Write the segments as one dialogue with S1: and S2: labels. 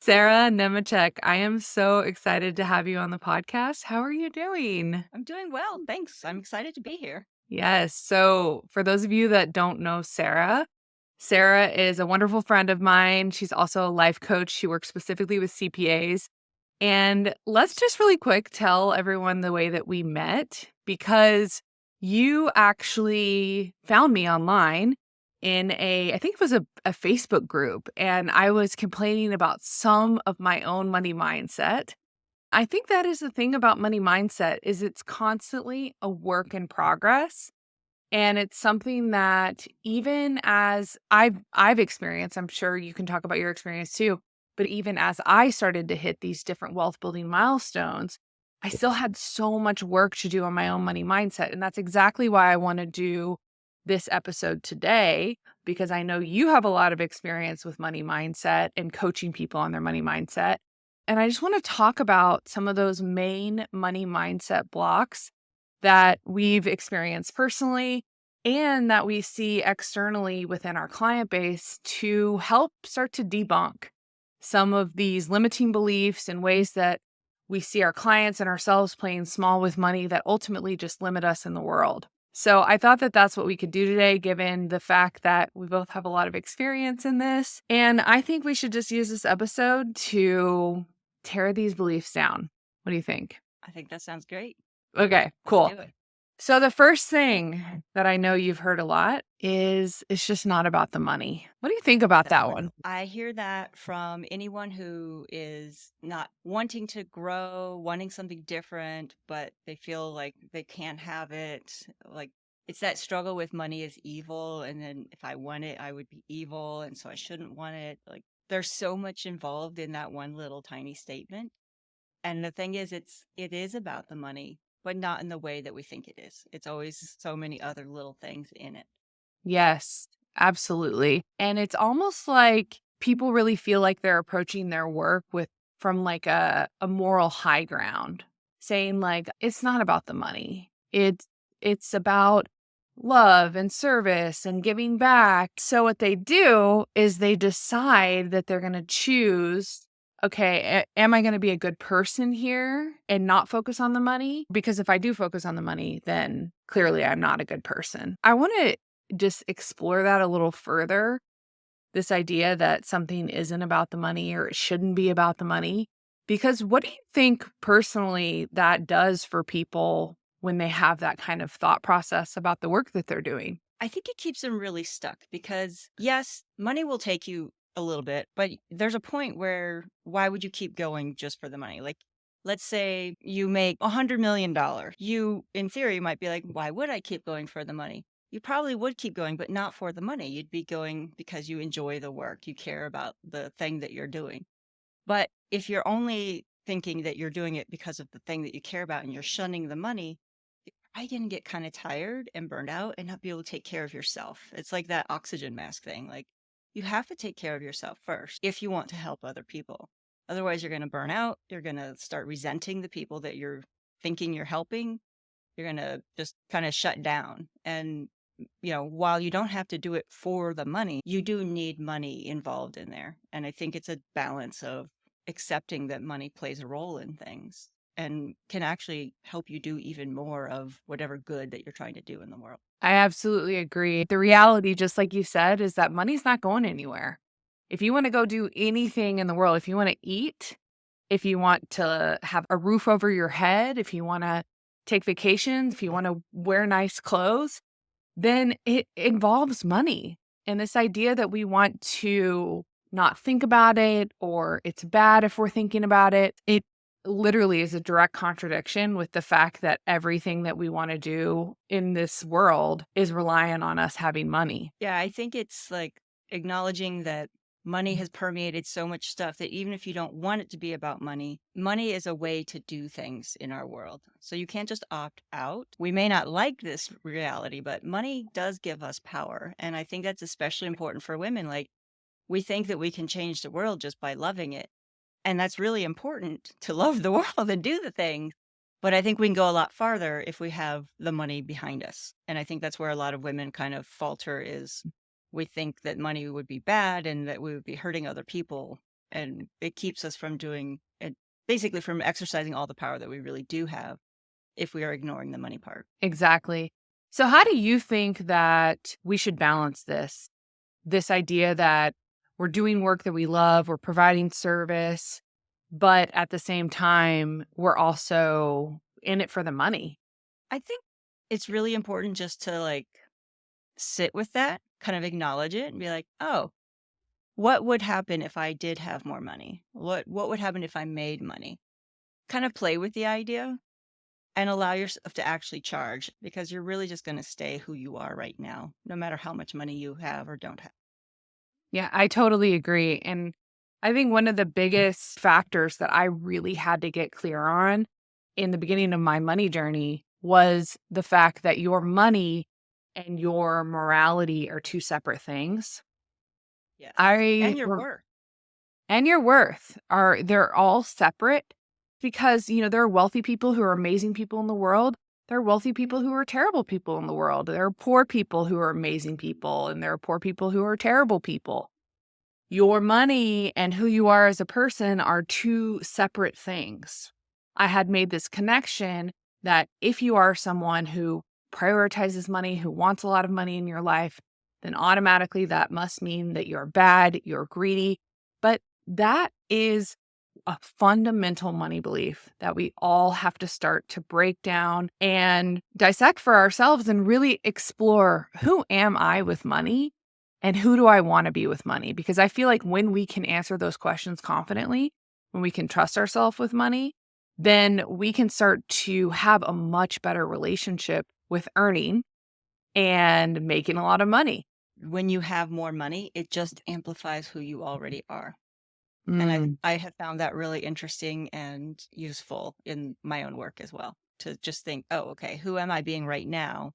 S1: Sarah Nemecek, I am so excited to have you on the podcast. How are you doing?
S2: I'm doing well, thanks. I'm excited to be here.
S1: Yes. So, for those of you that don't know Sarah, Sarah is a wonderful friend of mine. She's also a life coach. She works specifically with C.P.A.s. And let's just really quick tell everyone the way that we met because you actually found me online in I think it was a Facebook group, and I was complaining about some of my own money mindset. I think that is the thing about money mindset is it's constantly a work in progress. And it's something that even as I've experienced, I'm sure you can talk about your experience too, but even as I started to hit these different wealth building milestones, I still had so much work to do on my own money mindset. And that's exactly why I want to do this episode today, because I know you have a lot of experience with money mindset and coaching people on their money mindset. And I just want to talk about some of those main money mindset blocks that we've experienced personally and that we see externally within our client base to help start to debunk some of these limiting beliefs and ways that we see our clients and ourselves playing small with money that ultimately just limit us in the world. So I thought that that's what we could do today, given the fact that we both have a lot of experience in this. And I think we should just use this episode to tear these beliefs down. What do you think?
S2: I think that sounds great.
S1: Okay,
S2: Let's
S1: cool.
S2: do it.
S1: So the first thing that I know you've heard a lot is it's just not about the money. What do you think about that one?
S2: I hear that from anyone who is not wanting to grow, wanting something different, but they feel like they can't have it. Like it's that struggle with money is evil. And then if I want it, I would be evil. And so I shouldn't want it. Like there's so much involved in that one little tiny statement. And the thing is, it is about the money, but not in the way that we think it is. It's always so many other little things in it.
S1: Yes, absolutely. And it's almost like people really feel like they're approaching their work with from like a moral high ground, saying like it's not about the money. It's about love and service and giving back. So what they do is they decide that they're going to choose, okay, am I going to be a good person here and not focus on the money? Because if I do focus on the money, then clearly I'm not a good person. I want to just explore that a little further, this idea that something isn't about the money or it shouldn't be about the money. Because what do you think personally that does for people when they have that kind of thought process about the work that they're doing?
S2: I think it keeps them really stuck because, yes, money will take you a little bit, but there's a point where why would you keep going just for the money? Like, let's say you make $100 million. You, in theory, might be like, why would I keep going for the money? You probably would keep going, but not for the money. You'd be going because you enjoy the work, you care about the thing that you're doing. But if you're only thinking that you're doing it because of the thing that you care about and you're shunning the money, I can get kind of tired and burned out and not be able to take care of yourself. It's like that oxygen mask thing. Like you have to take care of yourself first if you want to help other people. Otherwise, you're going to burn out. You're going to start resenting the people that you're thinking you're helping. You're going to just kind of shut down. And, while you don't have to do it for the money, you do need money involved in there. And I think it's a balance of accepting that money plays a role in things and can actually help you do even more of whatever good that you're trying to do in the world.
S1: I absolutely agree. The reality, just like you said, is that money's not going anywhere. If you want to go do anything in the world, if you want to eat, if you want to have a roof over your head, if you want to take vacations, if you want to wear nice clothes, then it involves money. And this idea that we want to not think about it or it's bad if we're thinking about it, it literally is a direct contradiction with the fact that everything that we want to do in this world is reliant on us having money.
S2: Yeah, I think it's like acknowledging that money has permeated so much stuff that even if you don't want it to be about money, money is a way to do things in our world. So you can't just opt out. We may not like this reality, but money does give us power. And I think that's especially important for women. Like we think that we can change the world just by loving it. And that's really important to love the world and do the things. But I think we can go a lot farther if we have the money behind us. And I think that's where a lot of women kind of falter is we think that money would be bad and that we would be hurting other people. And it keeps us from doing it, basically from exercising all the power that we really do have if we are ignoring the money part.
S1: Exactly. So how do you think that we should balance this? This idea that we're doing work that we love, we're providing service, but at the same time, we're also in it for the money.
S2: I think it's really important just to like sit with that, kind of acknowledge it and be like, "Oh, what would happen if I did have more money? What would happen if I made money?" Kind of play with the idea and allow yourself to actually charge because you're really just going to stay who you are right now, no matter how much money you have or don't have.
S1: Yeah, I totally agree. And I think one of the biggest factors that I really had to get clear on in the beginning of my money journey was the fact that your money and your morality are two separate things.
S2: Yes.
S1: I
S2: And your
S1: rem
S2: work.
S1: And your worth they're all separate because, there are wealthy people who are amazing people in the world. There are wealthy people who are terrible people in the world. There are poor people who are amazing people, and there are poor people who are terrible people. Your money and who you are as a person are two separate things. I had made this connection that if you are someone who prioritizes money, who wants a lot of money in your life, then automatically that must mean that you're bad, you're greedy. But that is a fundamental money belief that we all have to start to break down and dissect for ourselves and really explore, who am I with money? And who do I want to be with money? Because I feel like when we can answer those questions confidently, when we can trust ourselves with money, then we can start to have a much better relationship with earning and making a lot of money.
S2: When you have more money, it just amplifies who you already are. And
S1: Mm.
S2: I have found that really interesting and useful in my own work as well to just think, oh, okay, who am I being right now?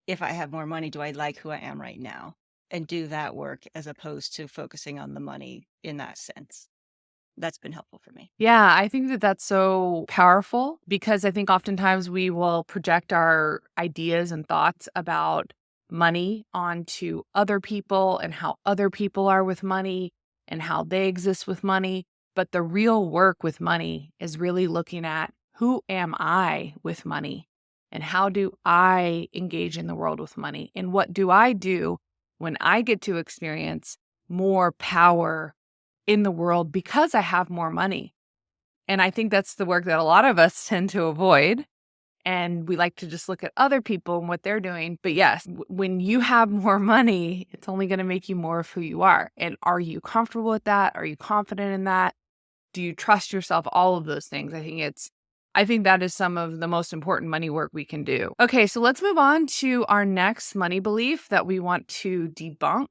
S2: If I have more money, do I like who I am right now? And do that work as opposed to focusing on the money in that sense. That's been helpful for me.
S1: Yeah, I think that that's so powerful because I think oftentimes we will project our ideas and thoughts about money onto other people and how other people are with money and how they exist with money. But the real work with money is really looking at, who am I with money and how do I engage in the world with money? And what do I do when I get to experience more power in the world because I have more money? And I think that's the work that a lot of us tend to avoid. And we like to just look at other people and what they're doing. But yes, when you have more money, it's only going to make you more of who you are. And are you comfortable with that? Are you confident in that? Do you trust yourself? All of those things. I think that is some of the most important money work we can do. Okay, so let's move on to our next money belief that we want to debunk,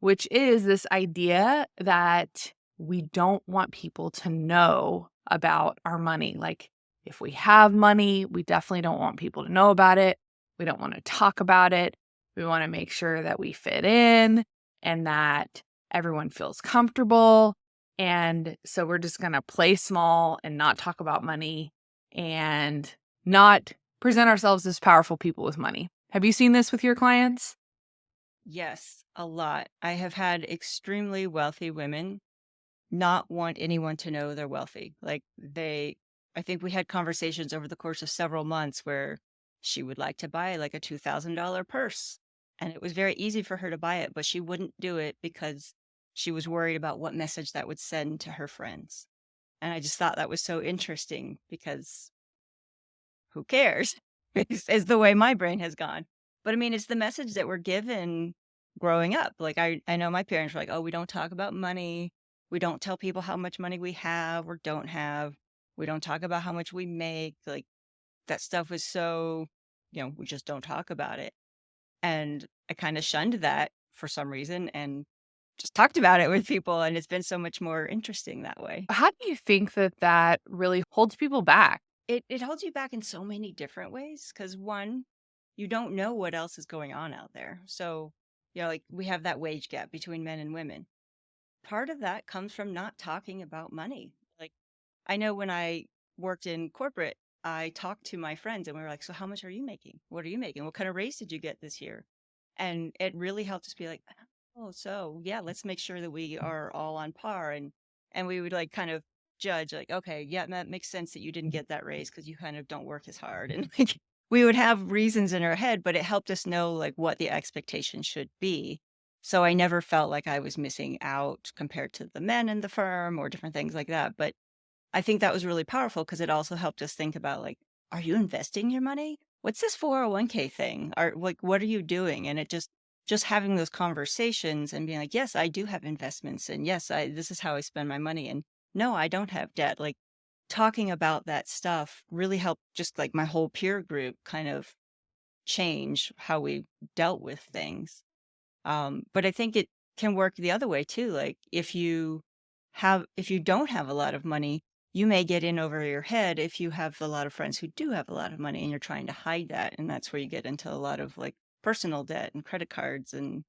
S1: which is this idea that we don't want people to know about our money. Like, if we have money, we definitely don't want people to know about it. We don't want to talk about it. We want to make sure that we fit in and that everyone feels comfortable. And so we're just going to play small and not talk about money and not present ourselves as powerful people with money. Have you seen this with your clients?
S2: Yes, a lot. I have had extremely wealthy women not want anyone to know they're wealthy. I think we had conversations over the course of several months where she would like to buy like a $2,000 purse. And it was very easy for her to buy it, but she wouldn't do it because she was worried about what message that would send to her friends. And I just thought that was so interesting because who cares? Is the way my brain has gone. But I mean, it's the message that we're given growing up. Like I know my parents were like, oh, we don't talk about money. We don't tell people how much money we have or don't have. We don't talk about how much we make. Like that stuff was so, we just don't talk about it. And I kind of shunned that for some reason and just talked about it with people. And it's been so much more interesting that way.
S1: How do you think that that really holds people back?
S2: It holds you back in so many different ways. Because one, you don't know what else is going on out there. So, like we have that wage gap between men and women. Part of that comes from not talking about money. Like I know when I worked in corporate, I talked to my friends and we were like, so how much are you making? What are you making? What kind of raise did you get this year? And it really helped us be like, oh, so yeah, let's make sure that we are all on par. And And we would like kind of judge, like, okay, yeah, that makes sense that you didn't get that raise because you kind of don't work as hard. And like we would have reasons in our head, but it helped us know like what the expectation should be. So I never felt like I was missing out compared to the men in the firm or different things like that. But I think that was really powerful because it also helped us think about like, are you investing your money? What's this 401k thing? Or like, what are you doing? And it just having those conversations and being like, yes, I do have investments, and yes, this is how I spend my money, and no, I don't have debt. Like talking about that stuff really helped just like my whole peer group kind of change how we dealt with things. But I think it can work the other way too. Like if you don't have a lot of money, you may get in over your head if you have a lot of friends who do have a lot of money and you're trying to hide that. And that's where you get into a lot of like personal debt and credit cards and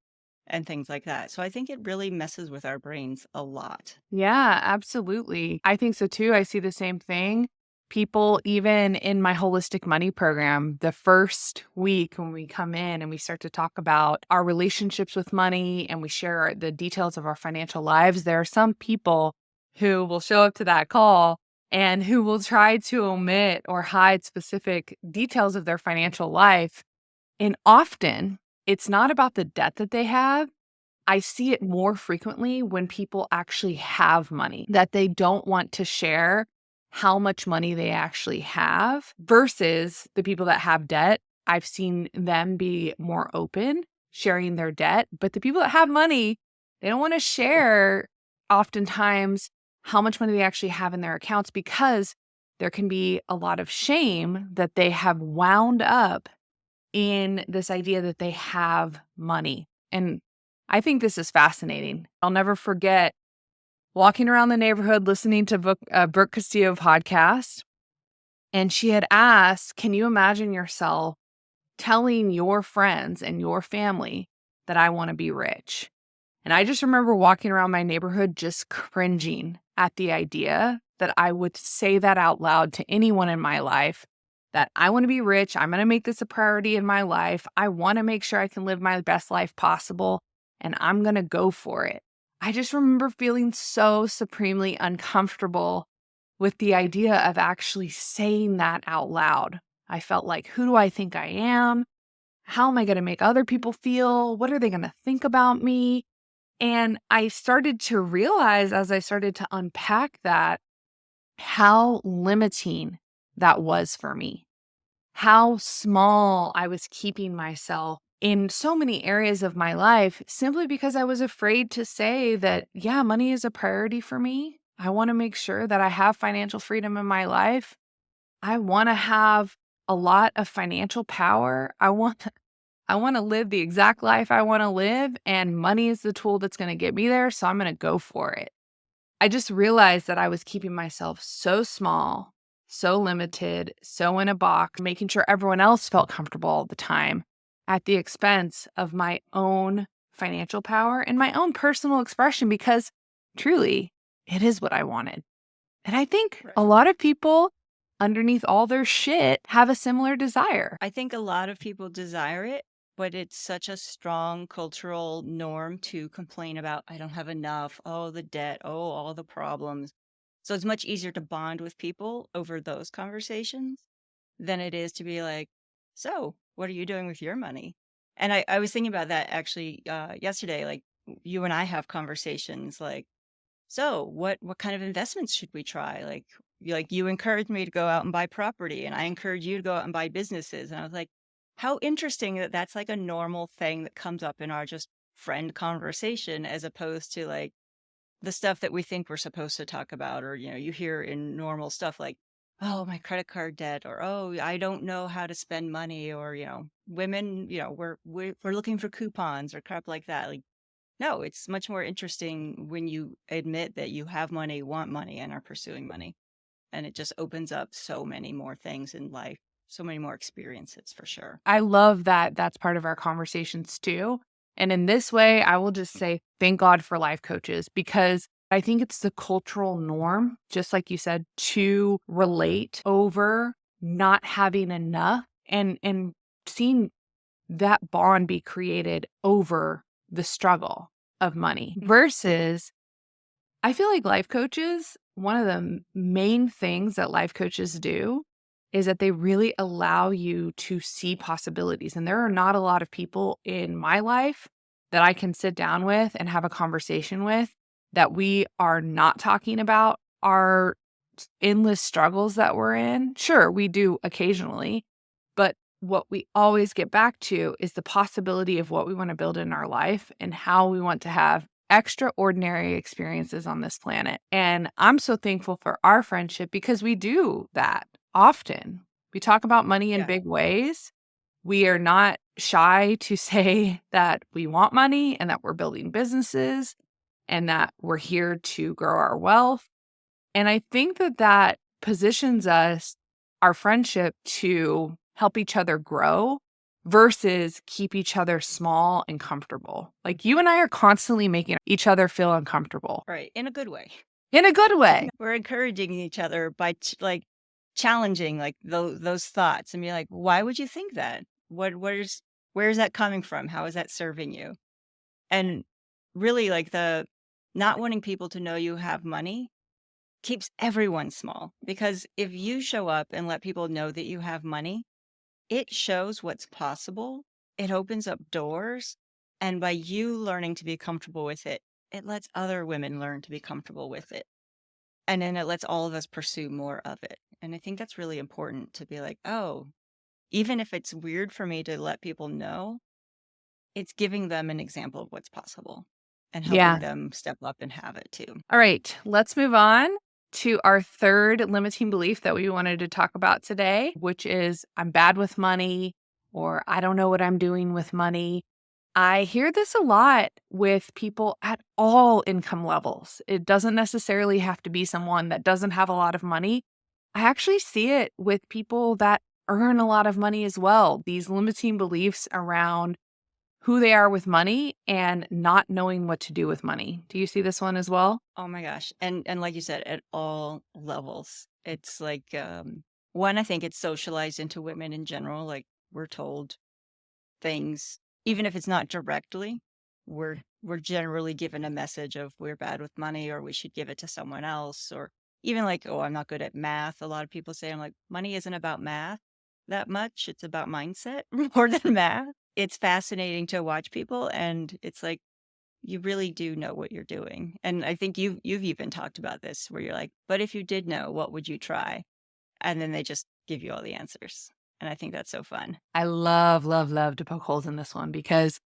S2: things like that. So I think it really messes with our brains a lot.
S1: Yeah, absolutely. I think so too. I see the same thing. People, even in my holistic money program, the first week when we come in and we start to talk about our relationships with money and we share the details of our financial lives, there are some people who will show up to that call and who will try to omit or hide specific details of their financial life. And often it's not about the debt that they have. I see it more frequently when people actually have money, that they don't want to share how much money they actually have versus the people that have debt. I've seen them be more open sharing their debt, but the people that have money, they don't want to share oftentimes how much money they actually have in their accounts because there can be a lot of shame that they have wound up in this idea that they have money. And I think this is fascinating. I'll never forget walking around the neighborhood listening to Brooke Castillo podcast. And she had asked, can you imagine yourself telling your friends and your family that I want to be rich? And I just remember walking around my neighborhood just cringing at the idea that I would say that out loud to anyone in my life, that I want to be rich. I'm going to make this a priority in my life. I want to make sure I can live my best life possible, and I'm going to go for it. I just remember feeling so supremely uncomfortable with the idea of actually saying that out loud. I felt like, who do I think I am? How am I going to make other people feel? What are they going to think about me? And I started to realize as I started to unpack that, how limiting that was for me, how small I was keeping myself in so many areas of my life simply because I was afraid to say that, yeah, money is a priority for me. I want to make sure that I have financial freedom in my life. I want to have a lot of financial power. I want to live the exact life I want to live, and money is the tool that's going to get me there. So I'm going to go for it. I just realized that I was keeping myself so small, so limited, so in a box, making sure everyone else felt comfortable all the time at the expense of my own financial power and my own personal expression, because truly it is what I wanted. And I think
S2: Right.
S1: a lot of people underneath all their shit have a similar desire.
S2: I think a lot of people desire it, but it's such a strong cultural norm to complain about, I don't have enough, oh, the debt, oh, all the problems. So it's much easier to bond with people over those conversations than it is to be like, so what are you doing with your money? And I was thinking about that actually yesterday. Like you and I have conversations like, so what kind of investments should we try? Like you encouraged me to go out and buy property, and I encourage you to go out and buy businesses. And I was like, how interesting that that's like a normal thing that comes up in our just friend conversation, as opposed to like the stuff that we think we're supposed to talk about, or you hear in normal stuff like, oh, my credit card debt, or oh, I don't know how to spend money, or women, we're looking for coupons or crap like that. Like, no, it's much more interesting when you admit that you have money, want money, and are pursuing money. And it just opens up so many more things in life, so many more experiences for sure.
S1: I love that that's part of our conversations too. And in this way, I will just say thank God for life coaches, because I think it's the cultural norm, just like you said, to relate over not having enough, and seeing that bond be created over the struggle of money versus I feel like life coaches, one of the main things that life coaches do is that they really allow you to see possibilities. And there are not a lot of people in my life that I can sit down with and have a conversation with that we are not talking about our endless struggles that we're in. Sure, we do occasionally, but what we always get back to is the possibility of what we want to build in our life and how we want to have extraordinary experiences on this planet. And I'm so thankful for our friendship because we do that often. We talk about money in
S2: Yeah.
S1: big ways. We are not shy to say that we want money and that we're building businesses and that we're here to grow our wealth. And I think that that positions us, our friendship, to help each other grow versus keep each other small and comfortable. Like you and I are constantly making each other feel uncomfortable
S2: Right. In a good way.
S1: in a good way.
S2: We're encouraging each other by like challenging like those thoughts and be like, why would you think that? Where's that coming from? How is that serving you? And really like the not wanting people to know you have money keeps everyone small, because if you show up and let people know that you have money, it shows what's possible. It opens up doors. And by you learning to be comfortable with it, it lets other women learn to be comfortable with it. And then it lets all of us pursue more of it. And I think that's really important to be like, oh, even if it's weird for me to let people know, it's giving them an example of what's possible and helping
S1: Yeah.
S2: them step up and have it too.
S1: All right. Let's move on to our third limiting belief that we wanted to talk about today, which is I'm bad with money or I don't know what I'm doing with money. I hear this a lot with people at all income levels. It doesn't necessarily have to be someone that doesn't have a lot of money. I actually see it with people that earn a lot of money as well. These limiting beliefs around who they are with money and not knowing what to do with money. Do you see this one as well?
S2: Oh my gosh. And like you said, at all levels. It's like one, I think it's socialized into women in general. Like we're told things, even if it's not directly, we're generally given a message of we're bad with money or we should give it to someone else, or even like, oh, I'm not good at math. A lot of people say I'm like, money isn't about math that much. It's about mindset more than math. It's fascinating to watch people, and it's like you really do know what you're doing. And I think you've even talked about this where you're like, but if you did know, what would you try? And then they just give you all the answers. And I think that's so fun.
S1: I love, love, love to poke holes in this one because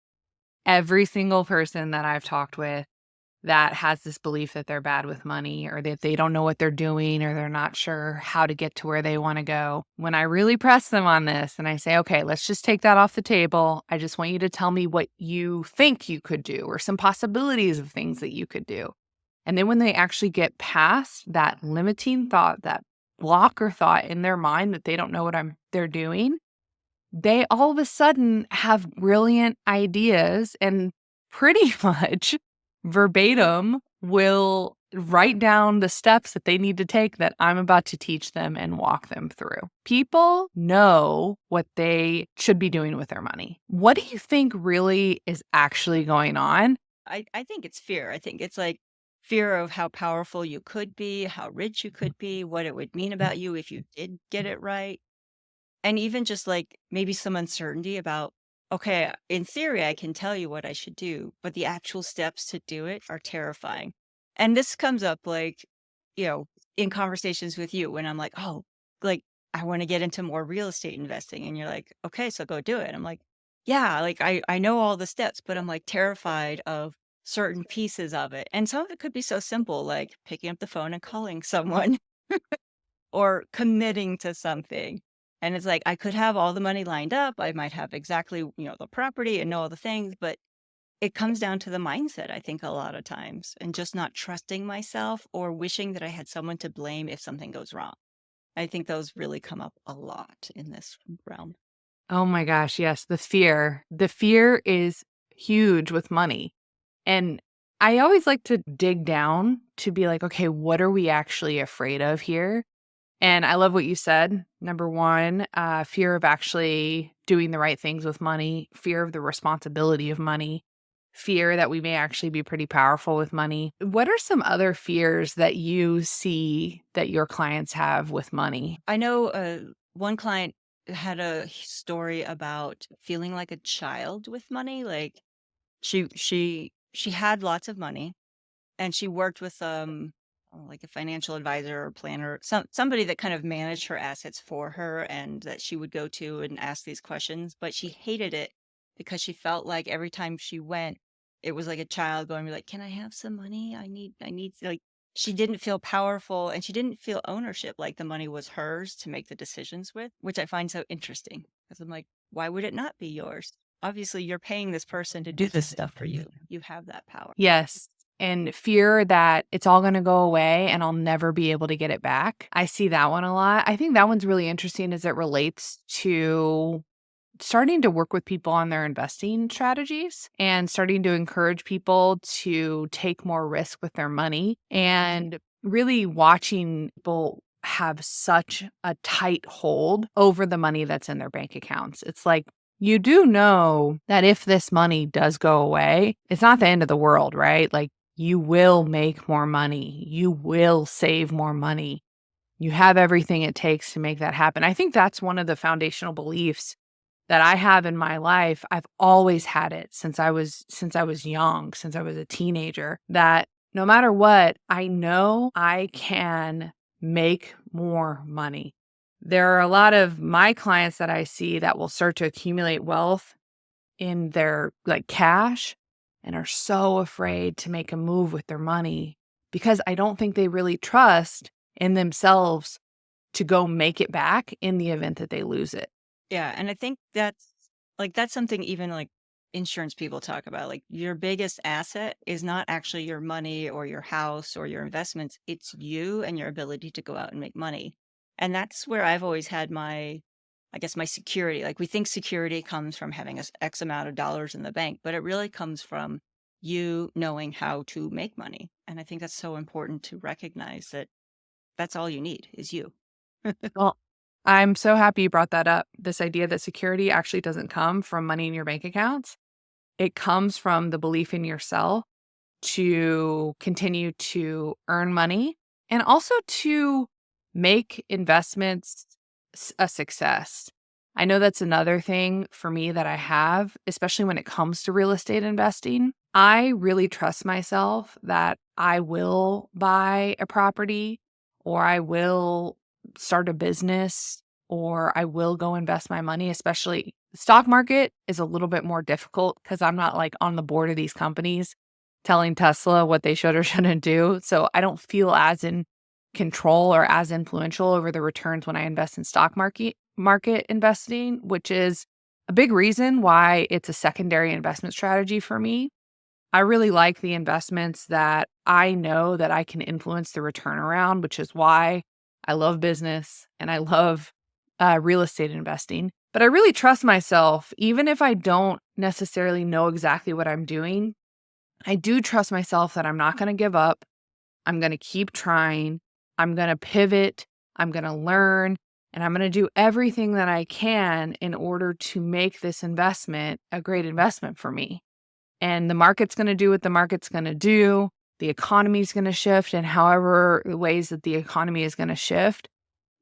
S1: every single person that I've talked with that has this belief that they're bad with money or that they don't know what they're doing or they're not sure how to get to where they want to go. When I really press them on this and I say, okay, let's just take that off the table. I just want you to tell me what you think you could do or some possibilities of things that you could do. And then when they actually get past that limiting thought, that blocker thought in their mind that they don't know what they're doing, they all of a sudden have brilliant ideas and pretty much verbatim will write down the steps that they need to take that I'm about to teach them and walk them through. People know what they should be doing with their money. What do you think really is actually going on?
S2: I think it's fear. I think it's like fear of how powerful you could be, how rich you could be, what it would mean about you if you did get it right. And even just like maybe some uncertainty about, okay, in theory, I can tell you what I should do, but the actual steps to do it are terrifying. And this comes up like, you know, in conversations with you when I'm like, oh, like I want to get into more real estate investing. And you're like, okay, so go do it. I'm like, yeah, like I know all the steps, but I'm like terrified of certain pieces of it. And some of it could be so simple, like picking up the phone and calling someone or committing to something. And it's like I could have all the money lined up. I might have exactly, the property and know all the things, but it comes down to the mindset, I think, a lot of times, and just not trusting myself or wishing that I had someone to blame if something goes wrong. I think those really come up a lot in this realm.
S1: Oh my gosh, yes, the fear. The fear is huge with money. And I always like to dig down to be like, okay, what are we actually afraid of here? And I love what you said. Number one, fear of actually doing the right things with money, fear of the responsibility of money, fear that we may actually be pretty powerful with money. What are some other fears that you see that your clients have with money?
S2: I know one client had a story about feeling like a child with money. Like she had lots of money, and she worked with like a financial advisor or planner, somebody that kind of managed her assets for her and that she would go to and ask these questions. But she hated it because she felt like every time she went, it was like a child going, like, can I have some money? I need like, she didn't feel powerful and she didn't feel ownership, like the money was hers to make the decisions with, which I find so interesting because I'm like, why would it not be yours? Obviously, you're paying this person to do this stuff for you. You have that power.
S1: Yes. And fear that it's all going to go away and I'll never be able to get it back. I see that one a lot. I think that one's really interesting as it relates to starting to work with people on their investing strategies and starting to encourage people to take more risk with their money and really watching people have such a tight hold over the money that's in their bank accounts. It's like, you do know that if this money does go away, it's not the end of the world, right? Like, you will make more money. You will save more money. You have everything it takes to make that happen. I think that's one of the foundational beliefs that I have in my life. I've always had it since I was young, since I was a teenager, that no matter what, I know I can make more money. There are a lot of my clients that I see that will start to accumulate wealth in their like cash and are so afraid to make a move with their money because I don't think they really trust in themselves to go make it back in the event that they lose it.
S2: Yeah, and I think that's something even like insurance people talk about. Like your biggest asset is not actually your money or your house or your investments. It's you and your ability to go out and make money. And that's where I've always had I guess my security. Like we think security comes from having X amount of dollars in the bank, but it really comes from you knowing how to make money. And I think that's so important to recognize that that's all you need is you.
S1: Well, I'm so happy you brought that up. This idea that security actually doesn't come from money in your bank accounts. It comes from the belief in yourself to continue to earn money and also to make investments a success. I know that's another thing for me that I have, especially when it comes to real estate investing. I really trust myself that I will buy a property or I will start a business or I will go invest my money, especially the stock market is a little bit more difficult because I'm not like on the board of these companies telling Tesla what they should or shouldn't do. So I don't feel as in control or as influential over the returns when I invest in stock market investing, which is a big reason why it's a secondary investment strategy for me. I really like the investments that I know that I can influence the return around, which is why I love business and I love real estate investing. But I really trust myself, even if I don't necessarily know exactly what I'm doing. I do trust myself that I'm not going to give up. I'm going to keep trying. I'm going to pivot. I'm going to learn. And I'm going to do everything that I can in order to make this investment a great investment for me. And the market's going to do what the market's going to do. The economy is going to shift in however ways that the economy is going to shift.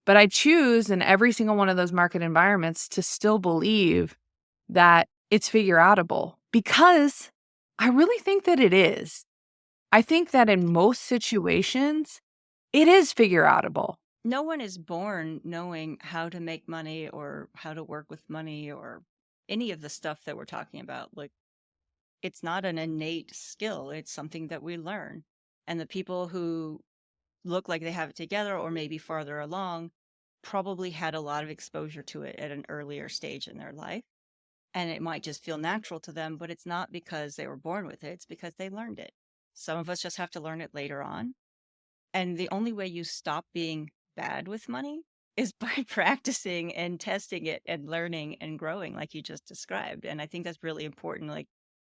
S1: But I choose in every single one of those market environments to still believe that it's figure outable because I really think that it is. I think that in most situations, it is figure outable.
S2: No one is born knowing how to make money or how to work with money or any of the stuff that we're talking about. Like, it's not an innate skill, it's something that we learn. And the people who look like they have it together or maybe farther along probably had a lot of exposure to it at an earlier stage in their life. And it might just feel natural to them, but it's not because they were born with it, it's because they learned it. Some of us just have to learn it later on. And the only way you stop being bad with money is by practicing and testing it and learning and growing like you just described. And I think that's really important. Like,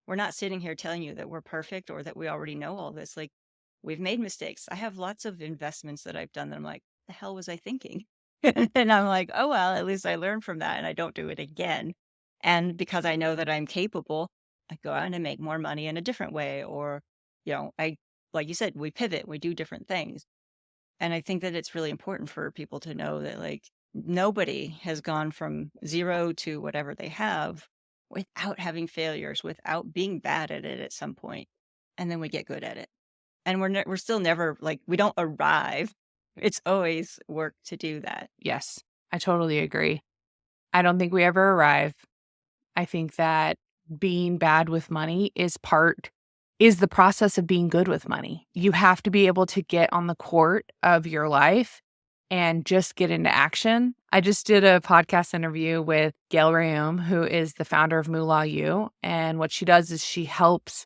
S2: we're not sitting here telling you that we're perfect or that we already know all this. Like, we've made mistakes. I have lots of investments that I've done that I'm like, the hell was I thinking? And I'm like, oh, well, at least I learned from that and I don't do it again. And because I know that I'm capable, I go out and make more money in a different way. Or, like you said, we pivot, we do different things. And I think that it's really important for people to know that like nobody has gone from zero to whatever they have without having failures, without being bad at it at some point. And then we get good at it. And we're still never like we don't arrive. It's always work to do that.
S1: Yes, I totally agree. I don't think we ever arrive. I think that being bad with money is the process of being good with money. You have to be able to get on the court of your life and just get into action. I just did a podcast interview with Gail Rayom, who is the founder of Moolah U. And what she does is she helps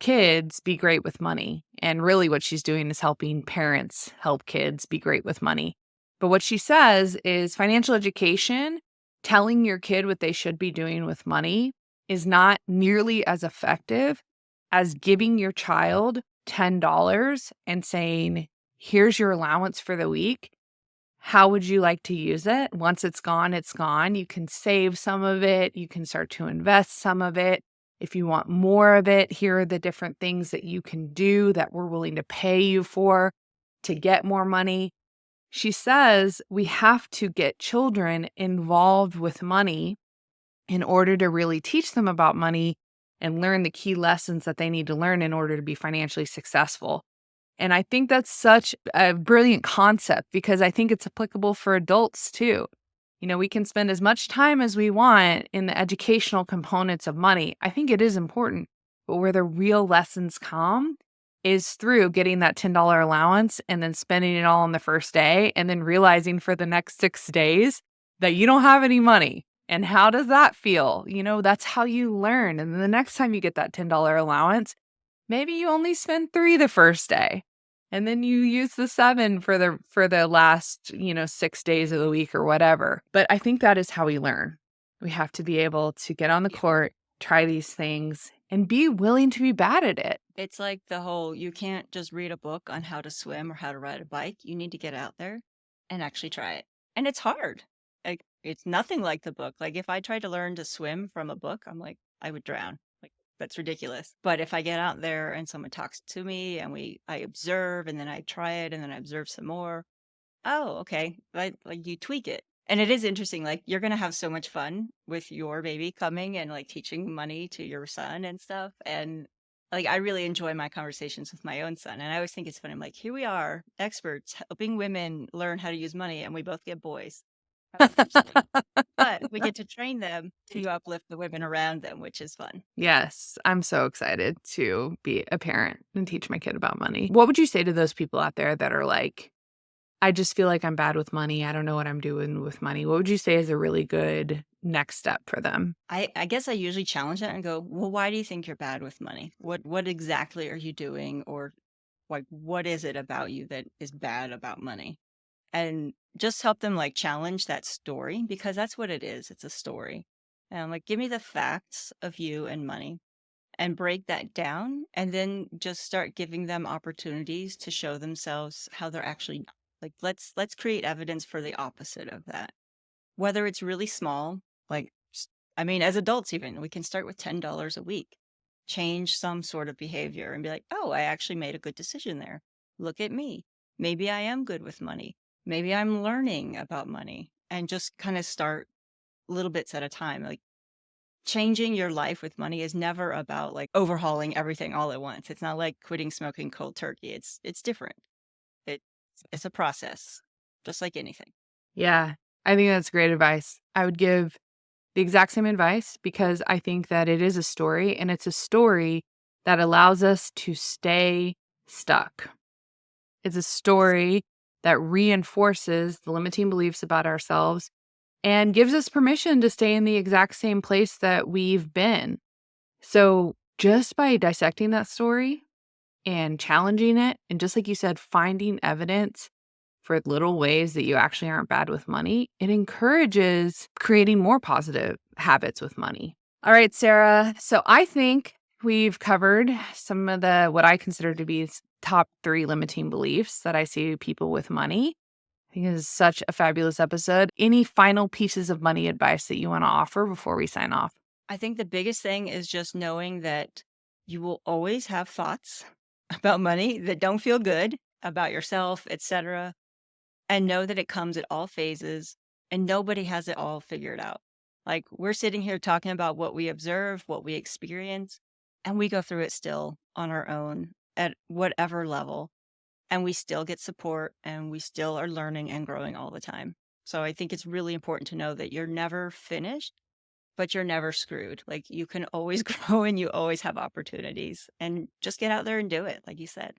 S1: kids be great with money. And really, what she's doing is helping parents help kids be great with money. But what she says is financial education, telling your kid what they should be doing with money, is not nearly as effective as giving your child $10 and saying, here's your allowance for the week. How would you like to use it? Once it's gone, it's gone. You can save some of it. You can start to invest some of it. If you want more of it, here are the different things that you can do that we're willing to pay you for to get more money. She says we have to get children involved with money in order to really teach them about money and learn the key lessons that they need to learn in order to be financially successful. And I think that's such a brilliant concept because I think it's applicable for adults too. We can spend as much time as we want in the educational components of money. I think it is important, but where the real lessons come is through getting that $10 allowance and then spending it all on the first day and then realizing for the next 6 days that you don't have any money. And how does that feel? That's how you learn. And then the next time you get that $10 allowance, maybe you only spend 3 the first day. And then you use the 7 for the last, 6 days of the week or whatever. But I think that is how we learn. We have to be able to get on the court, try these things, and be willing to be bad at it.
S2: It's like the whole you can't just read a book on how to swim or how to ride a bike. You need to get out there and actually try it. And it's hard. Like it's nothing like the book. Like if I tried to learn to swim from a book, I'm like, I would drown. Like that's ridiculous. But if I get out there and someone talks to me and I observe and then I try it and then I observe some more. Oh, okay. Like you tweak it. And it is interesting. Like you're going to have so much fun with your baby coming and like teaching money to your son and stuff. And like I really enjoy my conversations with my own son. And I always think it's funny. I'm like, here we are, experts helping women learn how to use money, and we both get boys. How interesting. But we get to train them to uplift the women around them, which is fun.
S1: Yes, I'm so excited to be a parent and teach my kid about money. What would you say to those people out there that are like, I just feel like I'm bad with money. I don't know what I'm doing with money. What would you say is a really good next step for them?
S2: I guess I usually challenge that and go, well, why do you think you're bad with money? What exactly are you doing? Or like, what is it about you that is bad about money? And just help them like challenge that story because that's what it is. It's a story. And like, give me the facts of you and money and break that down. And then just start giving them opportunities to show themselves how they're actually not. Like, let's create evidence for the opposite of that. Whether it's really small, like, I mean, as adults, even we can start with $10 a week, change some sort of behavior and be like, oh, I actually made a good decision there. Look at me. Maybe I am good with money. Maybe I'm learning about money, and just kind of start little bits at a time. Like changing your life with money is never about like overhauling everything all at once. It's not like quitting smoking cold turkey. It's different. It, it's a process, just like anything.
S1: Yeah, I think that's great advice. I would give the exact same advice because I think that it is a story, and it's a story that allows us to stay stuck. It's a story that reinforces the limiting beliefs about ourselves and gives us permission to stay in the exact same place that we've been. So just by dissecting that story and challenging it, and just like you said, finding evidence for little ways that you actually aren't bad with money, it encourages creating more positive habits with money. All right, Sarah. So I think we've covered some of what I consider to be top 3 limiting beliefs that I see people with money. I think this is such a fabulous episode. Any final pieces of money advice that you want to offer before we sign off?
S2: I think the biggest thing is just knowing that you will always have thoughts about money that don't feel good about yourself, etc. And know that it comes at all phases and nobody has it all figured out. Like we're sitting here talking about what we observe, what we experience, and we go through it still on our own at whatever level. And we still get support and we still are learning and growing all the time. So I think it's really important to know that you're never finished, but you're never screwed. Like you can always grow and you always have opportunities and just get out there and do it, like you said.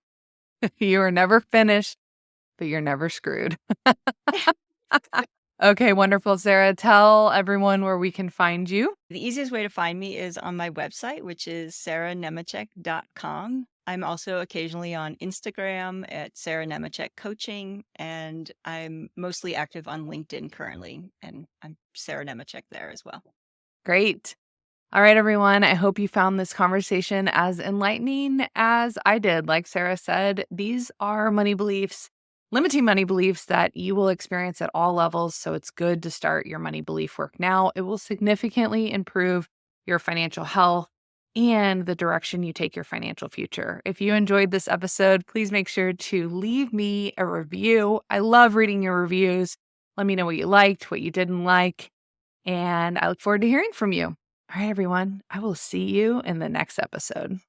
S1: You are never finished, but you're never screwed. Okay, wonderful, Sarah. Tell everyone where we can find you.
S2: The easiest way to find me is on my website, which is sarahnemecek.com. I'm also occasionally on Instagram at Sarah Nemecek Coaching, and I'm mostly active on LinkedIn currently, and I'm Sarah Nemecek there as well.
S1: Great. All right, everyone. I hope you found this conversation as enlightening as I did. Like Sarah said, these are money beliefs, limiting money beliefs that you will experience at all levels. So it's good to start your money belief work now. It will significantly improve your financial health and the direction you take your financial future. If you enjoyed this episode, please make sure to leave me a review. I love reading your reviews. Let me know what you liked, what you didn't like, and I look forward to hearing from you. All right, everyone. I will see you in the next episode.